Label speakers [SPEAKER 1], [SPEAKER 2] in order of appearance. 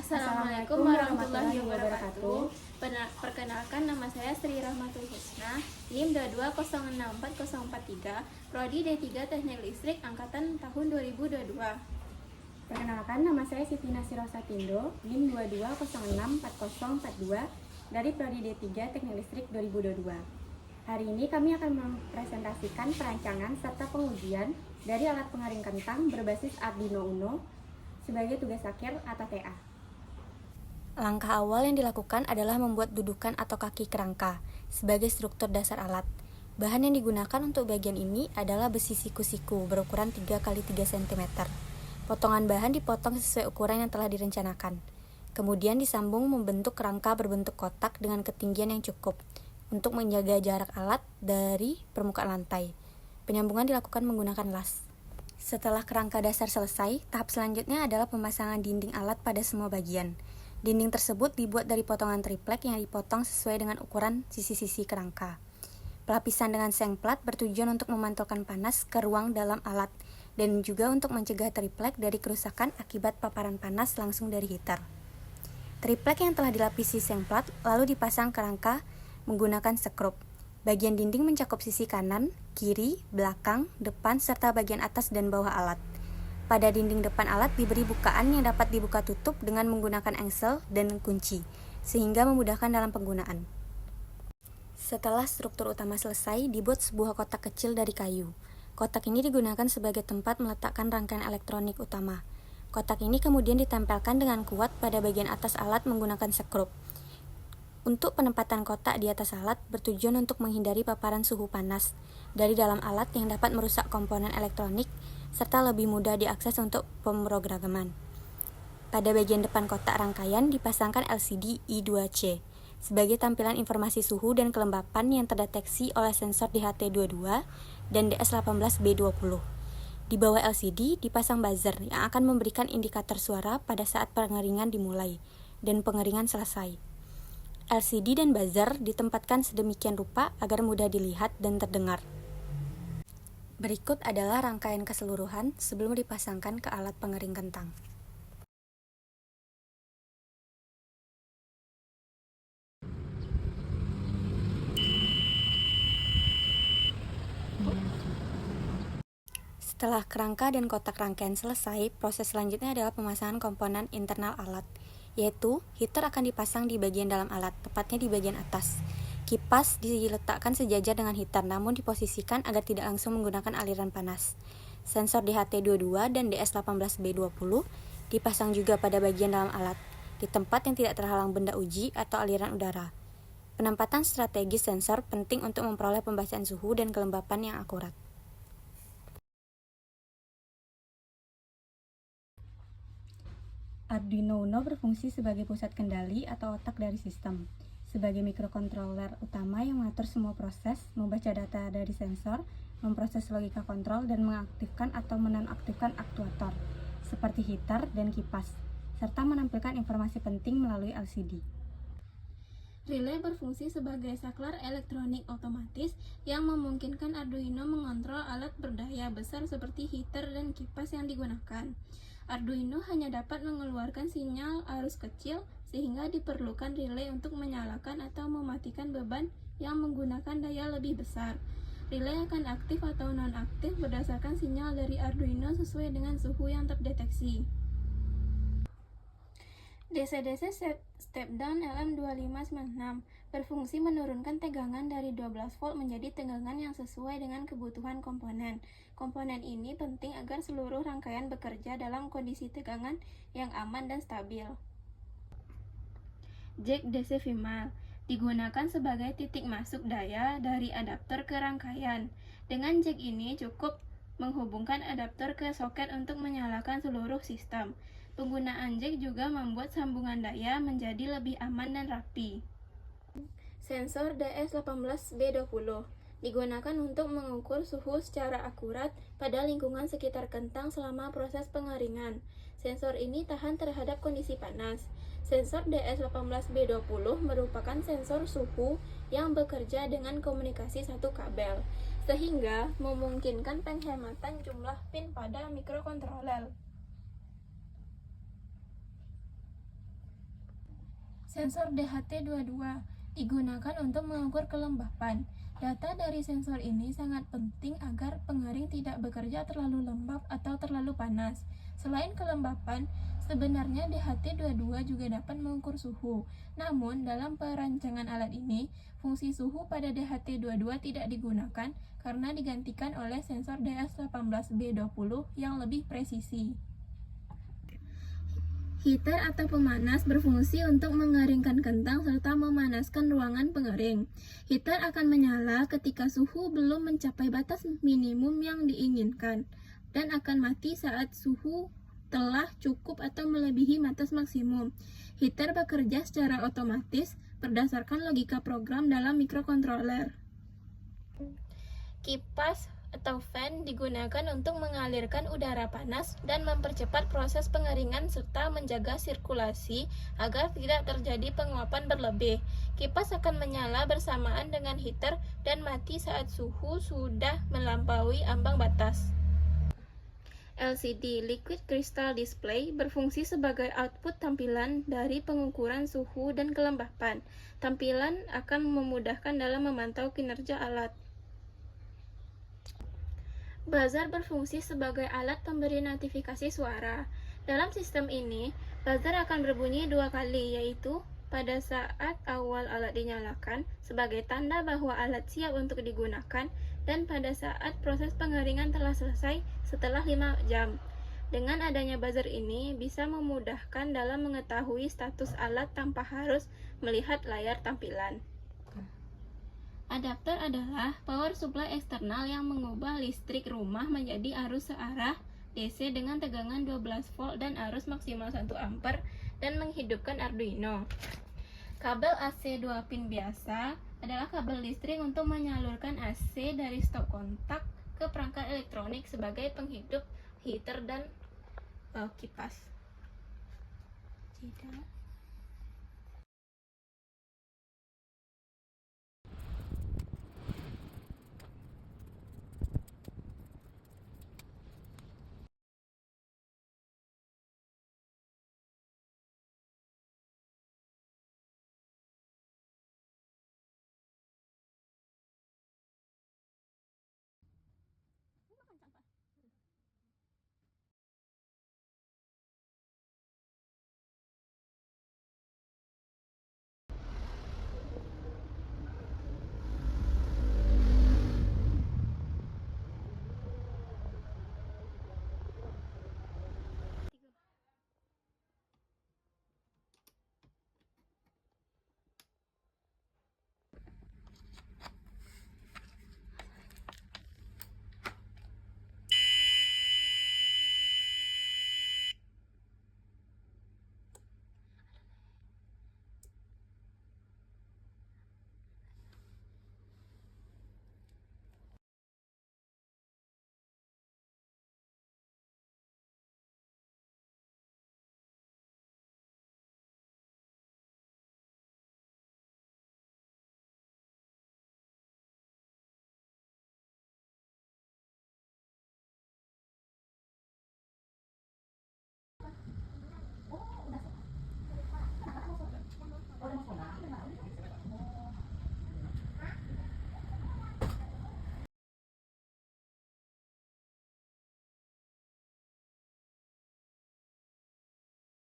[SPEAKER 1] Assalamualaikum warahmatullahi wabarakatuh. Perkenalkan, nama saya Sri Rahmatul Husna, NIM 22064043, Prodi D3 Teknik Listrik Angkatan tahun 2022.
[SPEAKER 2] Perkenalkan, nama saya Siti Nasirosa Tindo, NIM 22064042 dari Prodi D3 Teknik Listrik 2022. Hari ini kami akan mempresentasikan perancangan serta pengujian dari alat pengering kentang berbasis Arduino Uno sebagai tugas akhir atau TA.
[SPEAKER 3] Langkah awal yang dilakukan adalah membuat dudukan atau kaki kerangka sebagai struktur dasar alat. Bahan yang digunakan untuk bagian ini adalah besi siku-siku berukuran 3x3 cm. Potongan bahan dipotong sesuai ukuran yang telah direncanakan. Kemudian disambung membentuk kerangka berbentuk kotak dengan ketinggian yang cukup untuk menjaga jarak alat dari permukaan lantai. Penyambungan dilakukan menggunakan las. Setelah kerangka dasar selesai, tahap selanjutnya adalah pemasangan dinding alat pada semua bagian. Dinding tersebut dibuat dari potongan triplek yang dipotong sesuai dengan ukuran sisi-sisi kerangka. Pelapisan dengan seng plat bertujuan untuk memantulkan panas ke ruang dalam alat dan juga untuk mencegah triplek dari kerusakan akibat paparan panas langsung dari heater. Triplek yang telah dilapisi seng plat lalu dipasang kerangka menggunakan sekrup. Bagian dinding mencakup sisi kanan, kiri, belakang, depan, serta bagian atas dan bawah alat. Pada dinding depan alat diberi bukaan yang dapat dibuka tutup dengan menggunakan engsel dan kunci, sehingga memudahkan dalam penggunaan. Setelah struktur utama selesai, dibuat sebuah kotak kecil dari kayu. Kotak ini digunakan sebagai tempat meletakkan rangkaian elektronik utama. Kotak ini kemudian ditempelkan dengan kuat pada bagian atas alat menggunakan sekrup. Untuk penempatan kotak di atas alat bertujuan untuk menghindari paparan suhu panas dari dalam alat yang dapat merusak komponen elektronik serta lebih mudah diakses untuk pemrograman. Pada bagian depan kotak rangkaian dipasangkan LCD I2C sebagai tampilan informasi suhu dan kelembapan yang terdeteksi oleh sensor DHT22 dan DS18B20. Di bawah LCD dipasang buzzer yang akan memberikan indikator suara pada saat pengeringan dimulai dan pengeringan selesai. LCD dan buzzer ditempatkan sedemikian rupa agar mudah dilihat dan terdengar. Berikut adalah rangkaian keseluruhan sebelum dipasangkan ke alat pengering kentang. Setelah kerangka dan kotak rangkaian selesai, proses selanjutnya adalah pemasangan komponen internal alat, yaitu heater akan dipasang di bagian dalam alat, tepatnya di bagian atas. Kipas diletakkan sejajar dengan heater namun diposisikan agar tidak langsung menggunakan aliran panas. Sensor DHT22 dan DS18B20 dipasang juga pada bagian dalam alat, di tempat yang tidak terhalang benda uji atau aliran udara. Penempatan strategis sensor penting untuk memperoleh pembacaan suhu dan kelembapan yang akurat.
[SPEAKER 2] Arduino Uno berfungsi sebagai pusat kendali atau otak dari sistem, sebagai mikrokontroler utama yang mengatur semua proses, membaca data dari sensor, memproses logika kontrol, dan mengaktifkan atau menonaktifkan aktuator, seperti heater dan kipas, serta menampilkan informasi penting melalui LCD.
[SPEAKER 1] Relay berfungsi sebagai saklar elektronik otomatis yang memungkinkan Arduino mengontrol alat berdaya besar seperti heater dan kipas yang digunakan. Arduino hanya dapat mengeluarkan sinyal arus kecil sehingga diperlukan relay untuk menyalakan atau mematikan beban yang menggunakan daya lebih besar. Relay akan aktif atau non-aktif berdasarkan sinyal dari Arduino sesuai dengan suhu yang terdeteksi. DC-DC step down LM2596 berfungsi menurunkan tegangan dari 12 volt menjadi tegangan yang sesuai dengan kebutuhan komponen. Komponen ini penting agar seluruh rangkaian bekerja dalam kondisi tegangan yang aman dan stabil. Jack DC Female digunakan sebagai titik masuk daya dari adapter ke rangkaian. Dengan jack ini cukup menghubungkan adapter ke soket untuk menyalakan seluruh sistem. Penggunaan jack juga membuat sambungan daya menjadi lebih aman dan rapi. Sensor DS18B20 digunakan untuk mengukur suhu secara akurat pada lingkungan sekitar kentang selama proses pengeringan. Sensor ini tahan terhadap kondisi panas. Sensor DS18B20 merupakan sensor suhu yang bekerja dengan komunikasi satu kabel, sehingga memungkinkan penghematan jumlah pin pada mikrokontroler. Sensor DHT22 digunakan untuk mengukur kelembapan. Data dari sensor ini sangat penting agar pengering tidak bekerja terlalu lembab atau terlalu panas. Selain kelembapan, sebenarnya DHT22 juga dapat mengukur suhu. Namun, dalam perancangan alat ini, fungsi suhu pada DHT22 tidak digunakan karena digantikan oleh sensor DS18B20 yang lebih presisi. Heater atau pemanas berfungsi untuk mengeringkan kentang serta memanaskan ruangan pengering. Heater akan menyala ketika suhu belum mencapai batas minimum yang diinginkan dan akan mati saat suhu telah cukup atau melebihi batas maksimum. Heater bekerja secara otomatis berdasarkan logika program dalam mikrokontroler. Kipas atau fan digunakan untuk mengalirkan udara panas dan mempercepat proses pengeringan serta menjaga sirkulasi agar tidak terjadi penguapan berlebih. Kipas akan menyala bersamaan dengan heater dan mati saat suhu sudah melampaui ambang batas. LCD Liquid Crystal Display berfungsi sebagai output tampilan dari pengukuran suhu dan kelembapan. Tampilan akan memudahkan dalam memantau kinerja alat. Buzzer berfungsi sebagai alat pemberi notifikasi suara. Dalam sistem ini, buzzer akan berbunyi 2 kali, yaitu pada saat awal alat dinyalakan sebagai tanda bahwa alat siap untuk digunakan dan pada saat proses pengeringan telah selesai setelah 5 jam. Dengan adanya buzzer ini bisa memudahkan dalam mengetahui status alat tanpa harus melihat layar tampilan. Adaptor adalah power supply eksternal yang mengubah listrik rumah menjadi arus searah DC dengan tegangan 12 volt dan arus maksimal 1 ampere dan menghidupkan Arduino. Kabel AC 2 pin biasa adalah kabel listrik untuk menyalurkan AC dari stop kontak ke perangkat elektronik sebagai penghidup heater dan kipas.